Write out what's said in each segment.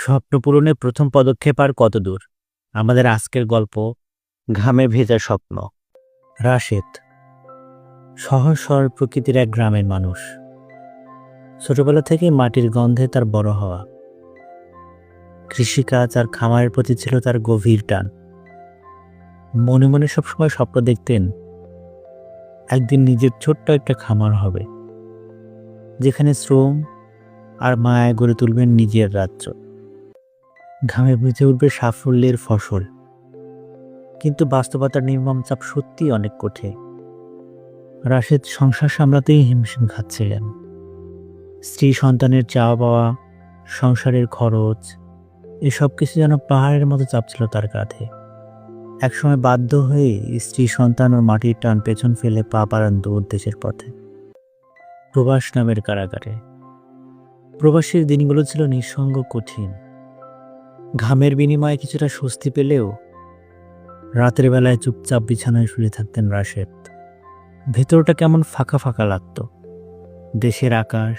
স্বপ্ন পূরণের প্রথম পদক্ষেপ আর কত দূর? আমাদের আজকের গল্প ঘামে ভেজা স্বপ্ন। রাশেদ সহজ সরল প্রকৃতির এক গ্রামের মানুষ। ছোটবেলা থেকেই মাটির গন্ধে তার বড় হওয়া। কৃষিকাজ আর খামারের প্রতি ছিল তার গভীর টান। মনে মনে সবসময় স্বপ্ন দেখতেন একদিন নিজের ছোট্ট একটা খামার হবে, যেখানে শ্রম আর মায়ায় গড়ে তুলবেন নিজের রাজ্য। ঘামে ভেজে উঠবে সাফল্যের ফসল। কিন্তু বাস্তবতার নির্মম চাপ সত্যিই অনেক কঠিন। রাশেদ সংসার সামলাতেই হিমশিম খাচ্ছিলেন। স্ত্রী সন্তানের চাওয়া পাওয়া, সংসারের খরচ, এসব কিছু যেন পাহাড়ের মতো চাপ ছিল তার কাঁধে। একসময় বাধ্য হয়ে স্ত্রী সন্তান ও মাটির টান পেছন ফেলে পা বাড়ান দূর দেশের পথে, প্রবাস নামের কারাগারে। প্রবাসীর দিনগুলো ছিল নিঃসঙ্গ, কঠিন। ঘামের বিনিময়ে কিছুটা স্বস্তি পেলেও রাতের বেলায় চুপচাপ বিছানায় শুয়ে থাকতেন রাশেদ। ভেতরটা কেমন ফাঁকা ফাঁকা লাগতো। দেশের আকাশ,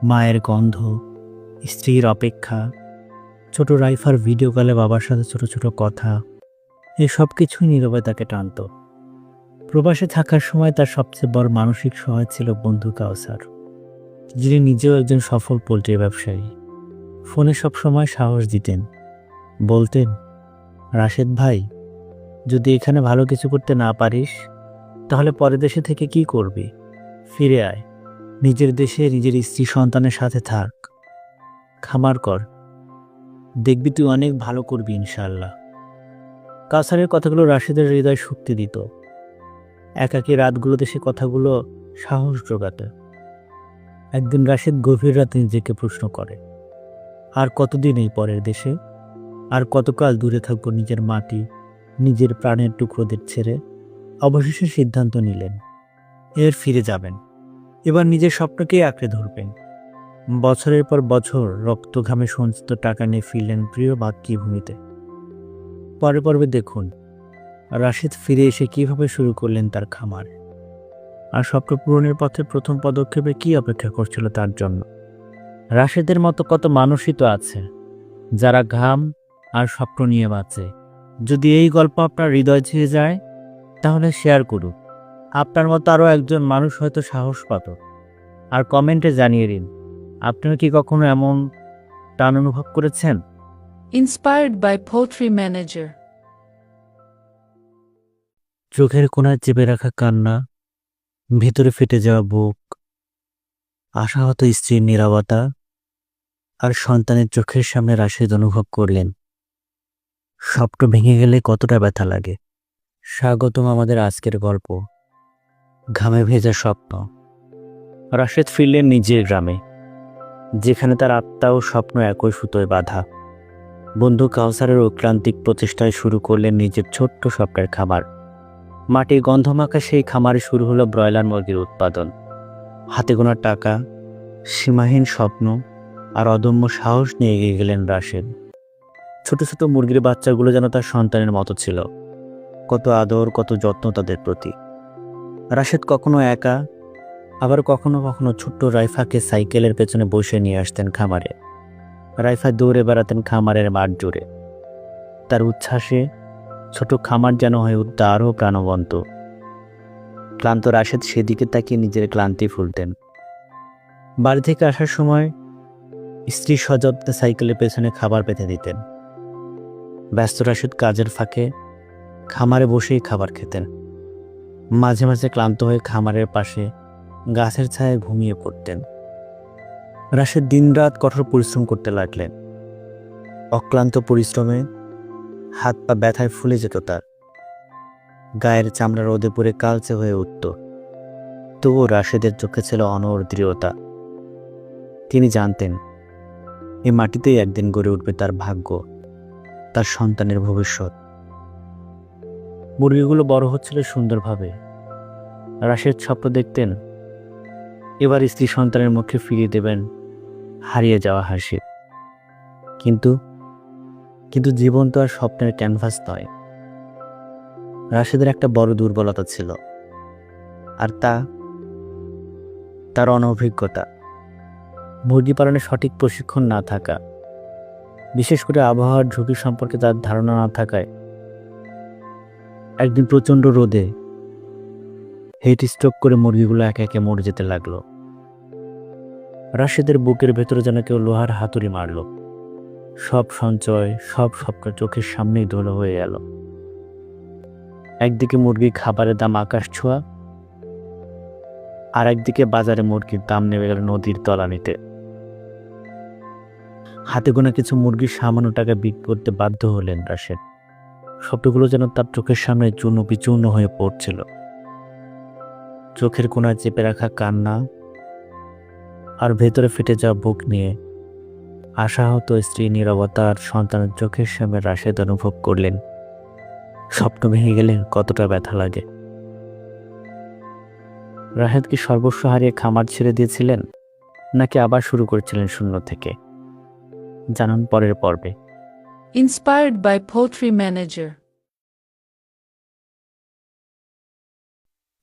মায়ের গন্ধ, স্ত্রীর অপেক্ষা, ছোট রাইফার ভিডিও কলে বাবার সাথে ছোট ছোট কথা, এসব কিছুই নীরবে তাকে টানত। প্রবাসে থাকার সময় তার সবচেয়ে বড় মানসিক সহায় ছিল বন্ধু কাউসার, যিনি নিজেও একজন সফল পোল্ট্রি ব্যবসায়ী। ফোনে সবসময় সাহস দিতেন, বলতেন, রাশেদ ভাই, যদি এখানে ভালো কিছু করতে না পারিস, তাহলে পরের দেশে থেকে কি করবি? ফিরে আয়, নিজের দেশে নিজের স্ত্রী সন্তানের সাথে থাক, খামার কর, দেখবি তুই অনেক ভালো করবি ইনশাআল্লাহ। কাউসারের কথাগুলো রাশেদের হৃদয় শক্তি দিত। একাকী রাতগুলোতে সে কথাগুলো সাহস জোগাত। একদিন রাশেদ গভীর রাতে নিজেকে প্রশ্ন করে, আর কতদিন এই পরের দেশে? আর কতকাল দূরে থাকবো নিজের মাটি, নিজের প্রাণের টুকরোদের ছেড়ে? অবশেষে সিদ্ধান্ত নিলেন, এর ফিরে যাবেন। এবার নিজের স্বপ্নকেই আঁকড়ে ধরবেন। বছরের পর বছর রক্ত ঘামে সঞ্চিত টাকা নিয়ে ফিরলেন প্রিয় মাতৃভূমিতে। পরে পর্বে দেখুন রাশেদ ফিরে এসে কিভাবে শুরু করলেন তার খামার, আর স্বপ্ন পূরণের পথে প্রথম পদক্ষেপে কি অপেক্ষা করছিল তার জন্য। রাশেদের মতো কত মানুষই তো আছে যারা ঘাম আর স্বপ্ন নিয়ে বাঁচে। যদি এই গল্প আপনার হৃদয় ছুঁয়ে যায়, তাহলে শেয়ার করুন। আপনার মতো আরও একজন মানুষ হয়তো সাহস পাত। আর কমেন্টে জানিয়ে দিন, আপনিও কি কখনো এমন টান অনুভব করেছেন? Inspired by Poetry Manager. চোখের কোণায় চেপে রাখা কান্না, ভেতরে ফেটে যাওয়া বুক, আশাহত স্ত্রীর নীরবতা, আর সন্তানের চোখের সামনে রাশেদ অনুভব করলেন স্বপ্ন ভেঙে গেলে কতটা ব্যথা লাগে। স্বাগতম আমাদের আজকের গল্প, ঘামে ভেজা স্বপ্ন। রাশেদ ফিরলেন নিজের গ্রামে, যেখানে তার আত্মা ও স্বপ্ন একই সুতোয় বাঁধা। বন্ধু কাউসারের ঐক্রান্তিক প্রচেষ্টায় শুরু করলেন নিজের ছোট্ট স্বপ্নের খামার। মাটির গন্ধমাখা সেই খামারে শুরু হলো ব্রয়লার মুরগির উৎপাদন। হাতে গোনা টাকা, সীমাহীন স্বপ্ন আর অদম্য সাহস নিয়ে এগিয়ে গেলেন রাশেদ। ছোট ছোট মুরগির বাচ্চাগুলো যেন তার সন্তানের মতো ছিল। কত আদর, কত যত্ন তাদের প্রতি। রাশেদ কখনো একা, আবার কখনো কখনো ছোট্ট রাইফাকে সাইকেলের পেছনে বসে নিয়ে আসতেন খামারে। রাইফা দৌড়ে বেড়াতেন খামারের মাঠ জুড়ে। তার উচ্ছ্বাসে ছোট খামার যেন হয়ে উঠত আরও প্রাণবন্ত। ক্লান্ত রাশেদ সেদিকে তাকিয়ে নিজের ক্লান্তি ভুলতেন। বাড়ি থেকে আসার সময় স্ত্রী সযত্নে সাইকেলের পেছনে খাবার পেতে দিতেন। ব্যস্ত রাশেদ কাজের ফাঁকে খামারে বসেই খাবার খেতেন। মাঝে মাঝে ক্লান্ত হয়ে খামারের পাশে গাছের ছায়ায় ঘুমিয়ে পড়তেন। রাশেদ দিনরাত কঠোর পরিশ্রম করতে লাগলেন। অক্লান্ত পরিশ্রমে হাত পা ব্যথায় ফুলে যেত তার। গায়ের চামড়া রোদে পুড়ে কালচে হয়ে উঠত। তবুও রাশেদের চোখে ছিল অনড় দৃঢ়তা। তিনি জানতেন এই মাটিতেই একদিন গড়ে উঠবে তার ভাগ্য, তার সন্তানের ভবিষ্যৎ। মুরগিগুলো বড় হচ্ছিল সুন্দরভাবে। রাশেদ স্বপ্ন দেখতেন এবার স্ত্রী সন্তানের মুখে ফিরিয়ে দেবেন হারিয়ে যাওয়া হাসি। কিন্তু কিন্তু জীবন তো আর স্বপ্নের ক্যানভাস নয়। রাশেদের একটা বড় দুর্বলতা ছিল, আর তার অনভিজ্ঞতা। মুরগি পালনে সঠিক প্রশিক্ষণ না থাকা, বিশেষ করে আবহাওয়ার ঝুঁকি সম্পর্কে তার ধারণা না থাকায় একদিন প্রচণ্ড রোদে হিট স্ট্রোক করে মুরগিগুলো একে একে মরে যেতে লাগলো। রাশেদের বুকের ভেতরে যেন কেউ লোহার হাতুড়ি মারল। সব সঞ্চয়, সব স্বপ্ন চোখের সামনেই ধুলো হয়ে গেল। একদিকে মুরগির খাবারের দাম আকাশ ছোঁয়া, আর একদিকে বাজারে মুরগির দাম নেমে গেল নদীর তলানিতে। হাতে গোনা কিছু মুরগির সামান্য টাকা বিক্রি করতে বাধ্য হলেন রাশেদ। স্বপ্নগুলো যেন তার চোখের সামনে চূর্ণ বিচূর্ণ হয়ে পড়ছিল। চোখের কোণায় চেপে রাখা কান্না আর ভেতরে ফেটে যাওয়া বুক নিয়ে আশাহত স্ত্রী নীরবতা আর সন্তানের চোখের সামনে রাশেদ অনুভব করলেন স্বপ্ন ভেঙে গেলে কতটা ব্যথা লাগে। রাশেদ কি সর্বস্ব হারিয়ে খামার ছেড়ে দিয়েছিলেন, নাকি আবার শুরু করেছিলেন শূন্য থেকে? জানান পরের পর্বে। Inspired by Poultry Manager.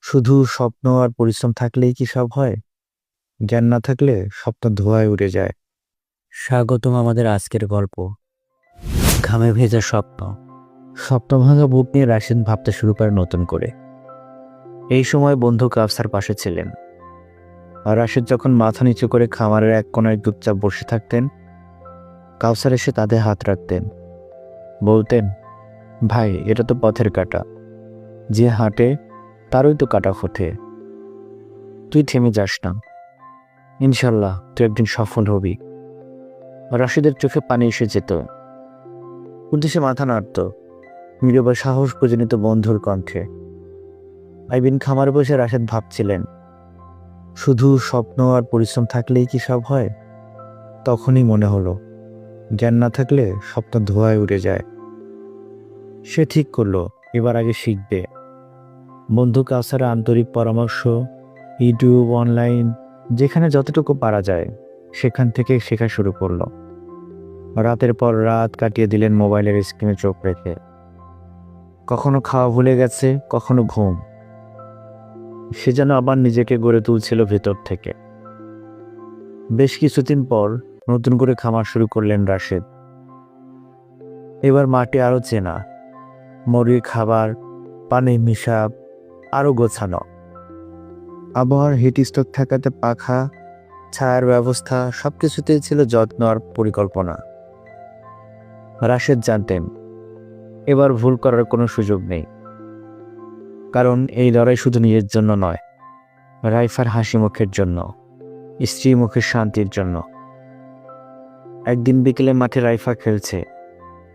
শুধু স্বপ্ন আর পরিশ্রম থাকলেই কি সব হয়? জ্ঞান না থাকলে স্বপ্ন ধোঁয়ায় উড়ে যায়। স্বাগতম আমাদের আজকের গল্প, ঘামে ভেজা স্বপ্ন। স্বপ্ন ভাঙা বুক নিয়ে রাশেদ ভাবতে শুরু করে নতুন করে। এই সময় বন্ধু কাফসার পাশে ছিলেন। আর রাশেদ যখন মাথা নিচু করে খামারের এক কোনায় চুপচাপ বসে থাকতেন, কাউসার এসে তাদের হাত রাখতেন, বলতেন, ভাই, এটা তো পথের কাঁটা, যে হাঁটে তারই তো কাঁটা ফোটে। তুই থেমে যাস না, ইনশাল্লাহ তুই একদিন সফল হবি। রাশেদের চোখে পানি এসে যেত, উদ্দেশ্যে মাথা নাড়ত, নীরবে সাহস খুঁজে নিত বন্ধুর কণ্ঠে। আইবিন খামারে বসে রাশেদ ভাবছিলেন, শুধু স্বপ্ন আর পরিশ্রম থাকলেই কি সব হয়? তখনই মনে হলো, জ্ঞান না থাকলে স্বপ্ন ধোঁয়ায় উড়ে যায়। সে ঠিক করলো এবার আগে শিখবে। বন্ধু কাউসারের আন্তরিক পরামর্শ, ইউটিউব, অনলাইন, যেখানে যতটুকু পারা যায় সেখান থেকে শেখা শুরু করলো। রাতের পর রাত কাটিয়ে দিলেন মোবাইলের স্ক্রিনে চোখ রেখে। কখনো খাওয়া ভুলে গেছে, কখনো ঘুম। সে যেন আবার নিজেকে গড়ে তুলছিল ভেতর থেকে। বেশ কিছুদিন পর নতুন করে খামার শুরু করলেন রাশেদ। এবার মাটি আরও চেনা, মুরগির খাবার, পানির হিসাব আরও গোছানো। আবহাওয়ার হিট স্ট্রোক ঠেকাতে পাখা, ছায়ার ব্যবস্থা, সবকিছুতেই ছিল যত্ন আর পরিকল্পনা। রাশেদ জানতেন এবার ভুল করার কোনো সুযোগ নেই, কারণ এই লড়াই শুধু নিজের জন্য নয়, রাইফার হাসি মুখের জন্য, স্ত্রী মুখের শান্তির জন্য। একদিন বিকেলে মাঠে রাইফা খেলছে,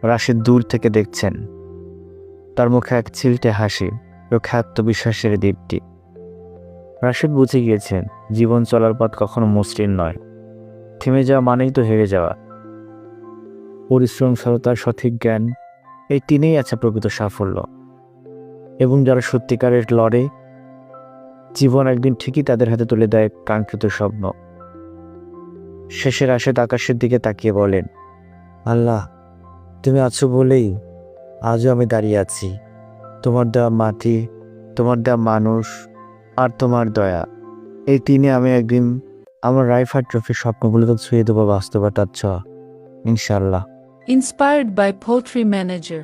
রাশেদ দূর থেকে দেখছেন। তার মুখে এক ছিলটে হাসি, চোখে আত্মবিশ্বাসের দীপ্তি। রাশেদ বুঝে গিয়েছেন জীবন চলার পথ কখনো মসৃণ নয়। থেমে যাওয়া মানেই তো হেরে যাওয়া। পরিশ্রম, সততার সঠিক জ্ঞান, এই তিনেই আছে প্রকৃত সাফল্য। এবং যারা সত্যিকারের লড়ে, জীবন একদিন ঠিকই তাদের হাতে তুলে দেয় কাঙ্ক্ষিত স্বপ্ন। শেষে রাশেদ আকাশের দিকে তাকিয়ে বলেন, আল্লাহ, তুমি আছো বলেই আজও আমি দাঁড়িয়ে আছি। তোমার দেওয়া মাটি, তোমার দেওয়া মানুষ আর তোমার দয়া, এই তিনে আমি একদিন আমার রাইফার ট্রফির স্বপ্নগুলোকে ছুঁয়ে দেবো বাস্তবতার ছোঁয়া, ইনশাল্লাহ। Inspired by Poultry Manager.